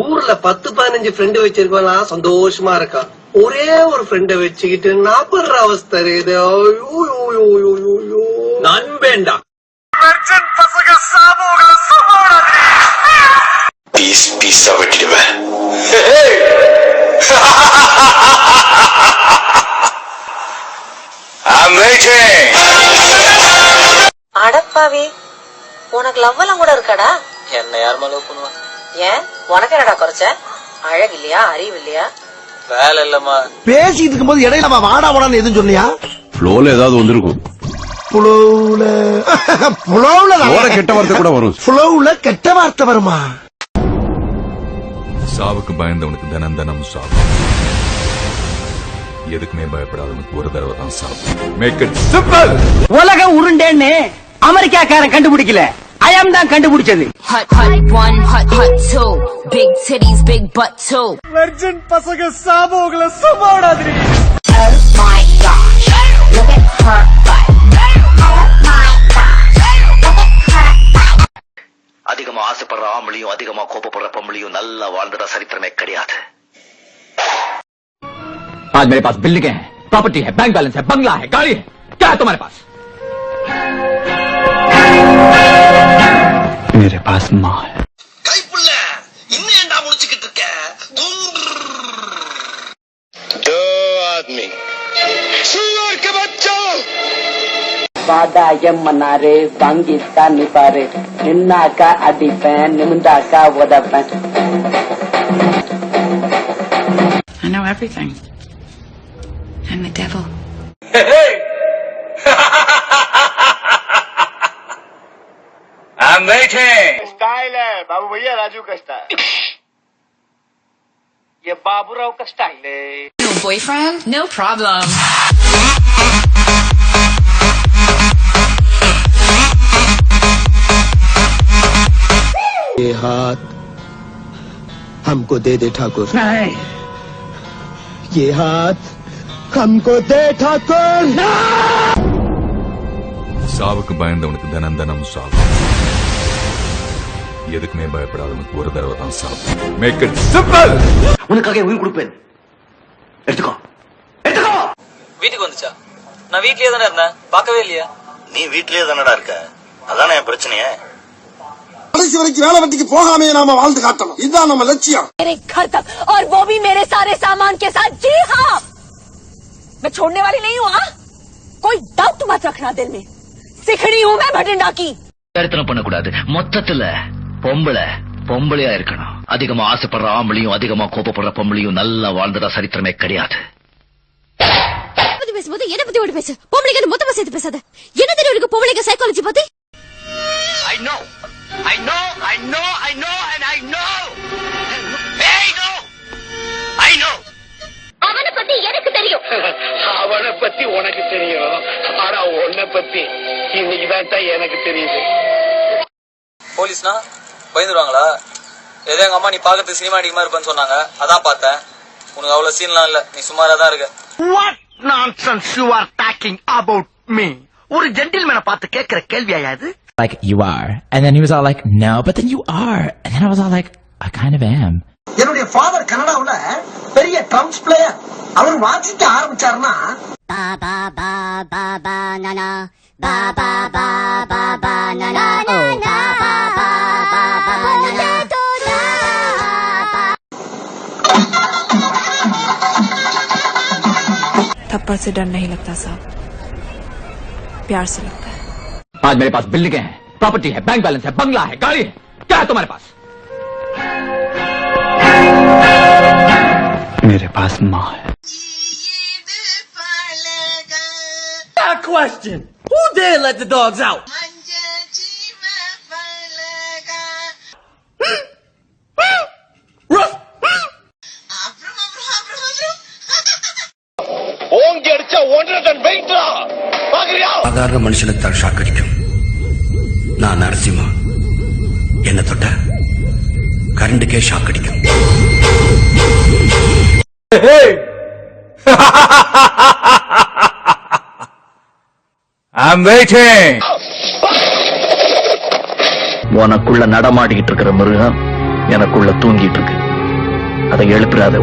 ஊர்ல 10-15 ஃப்ரெண்டு வச்சிருக்கலாம் சந்தோஷமா இருக்கா. ஒரே ஒரு ஃப்ரெண்ட வச்சுக்கிட்டு நான் படுற அவஸ்தை இது. நண்பேண்டா பசங்க சாபங்களை சமாளாதிரி பீஸ் பீஸா வெட்டிடுவேன். அடப்பாவி, உனக்கு லவ் எல்லாம் கூட இருக்காடா? என்ன யாருமா லவ் பண்ணுவான்? ஏன் உனக்கு என்னடா குறைச்ச? அழகு இல்லையா, அறிவு இல்லையா? வேலை இல்லம்மா. பேசிட்டு இருக்கும் போது இடையில வாடா வாடான்னு எதுவும் சொன்னியா? ஃப்ளோல ஏதாவது வந்திருக்கும். கெட்ட வார்த்தை கூட வரும். ஃப்ளோல கெட்ட வார்த்தை வருமா? சாவுக்கு பயந்தவனுக்கு தினம் தினம் சாவு. எதுக்குமே பயப்படாதவனுக்கு ஒரு தடவை தான் சாவு. Make it simple. உலகம் உருண்டேன்னு அமெரிக்காக்காரன் கண்டுபிடிக்கல, ஐயம் தான் கண்டுபிடிச்சது. Hot, hot 1, hot, hot 2. Big titties, big butt 2. Virgin பசங்க சாபங்களை சமாளாதிரி. Oh my gosh, look at her butt. Oh my gosh, look at her butt. அதிகமா ஆசைப்படுற ஆம்பளையும் அதிகமா கோபப்படுற பொம்பளையும் நல்லா வாழ்ந்துட சரித்திரமே கிடையாது. आज मेरे पास बिल्डिंग है, प्रॉपर्टी है, बैंक बैलेंस है, बंगला है, गाड़ी है. क्या है तुम्हारे पास? मेरे पास माँ है. கைப்புள்ள இன்னும் ஏண்டா முடிச்சுக்கிட்டு இருக்க? दो आदमी सुअर के बच्चों வாதாயம் மன்னாரே வாங்கித்தா நிப்பாரு, நின்னாக்கா அடிப்பேன், நிமிந்தாக்கா உதப்பேன். I know everything. I'm the devil. I'm waiting. Style है बाबू भैया, राजू का स्टाइल. ये बाबूराव का स्टाइल है. No boyfriend? No problem. ये हाथ हमको दे दे ठाकुर. नहीं. ये हाथ हमको दे ठाकुर. சாவுக்கு பயந்தவனுக்கு தினம் தினம் சாவு. எதுக்குமே பயப்படாதவனுக்கு ஒரு தடவை தான் சாவு. Make it simple. உனக்காக உயிர் கொடுப்பேன், எடுத்துக்கோ எடுத்துக்கோ. வீட்டுக்கு வந்துச்சா? நான் வீட்லயே தானே இருந்தேன், பார்க்கவே இல்லையா? நீ வீட்லயே தானடா இருக்க, அதானே என் பிரச்சனையே. கடைசி வரைக்கும் வேலை வெட்டிக்கு போகாமே நாம வாழ்ந்து காட்டணும், இதுதான் நம்ம லட்சியம். मेरे घर तक और वो भी मेरे सारे सामान के साथ. जी हाँ, मैं छोड़ने वाली नहीं हूँ. हाँ, कोई डाउट मत रखना दिल में. सिखड़ी हूँ मैं भटिंडा की. சரித்திரம் பண்ணக்கூடாது. மொத்தத்துல பொம்பளையா இருக்கணும். அதிகமா ஆசைப்படுற ஆம்பளையும் அதிகமா கோபப்படுற பொம்பளையும் நல்லா வாழ்ந்துட சரித்திரமே கிடையாது. பேசும்போது என்ன பத்தி ஓடி பேசு, பொம்பளைங்க மொத்தமா சேர்த்து பேசாத. என்ன தெரியும் உனக்கு பொம்பளைங்க சைக்காலஜி பத்தி? I know, I know, I know, I know, and I know. Hey, no, I know. அவனை பத்தி எனக்கு தெரியும். அவனை பத்தி உனக்கு தெரியும், ஆனா உன்னை பத்தி இன்னைக்குதான் எனக்கு தெரியுது. போலீஸ்னா பயந்துருவாங்களா? ஏதோ எங்க அம்மா நீ பாக்கிறதுக்கு சினிமா அடிக்கமா இருப்பேன்னு சொன்னாங்க, அதான் பார்த்தேன். உனக்கு அவ்வளவு சீன்லாம் இல்ல, நீ சுமாரா தான் இருக்க. What nonsense you are talking about me? ஒரு ஜென்டில்மேனை பார்த்து கேட்கிற கேள்வியா இது? Like, you are. And then he was all like, no, but then you are. And then I was all like, I kind of am. என்னுடைய father கனடாவுல பெரிய drums player. அவர் வாசிக்க ஆரம்பிச்சாருன்னா பாபா பாபா பானானா பாபா பாபா பானானா ஓ பாபா பாபா பானானா थप्पड़ से डर नहीं लगता साहब, प्यार से लगता है. आज मेरे पास बिल्डिंग है, प्रॉपर्टी है, बैंक बैलेंस है, बंगला है, गाड़ी है. क्या है तुम्हारे पास? मेरे पास माँ है. question. Who dare let the dogs out? சாதாரண மனுஷனுக்கு தான் ஷாக் அடிக்கும். நான் நரசிம்மா, என்ன தொட்ட கரண்டுக்கே ஷாக் அடிக்கும். I'm waiting. உனக்குள்ள நடமாடிக்கிட்டு இருக்கிற மிருகம் எனக்குள்ள தூங்கிட்டு இருக்கு. அதை எழுப்புறாத.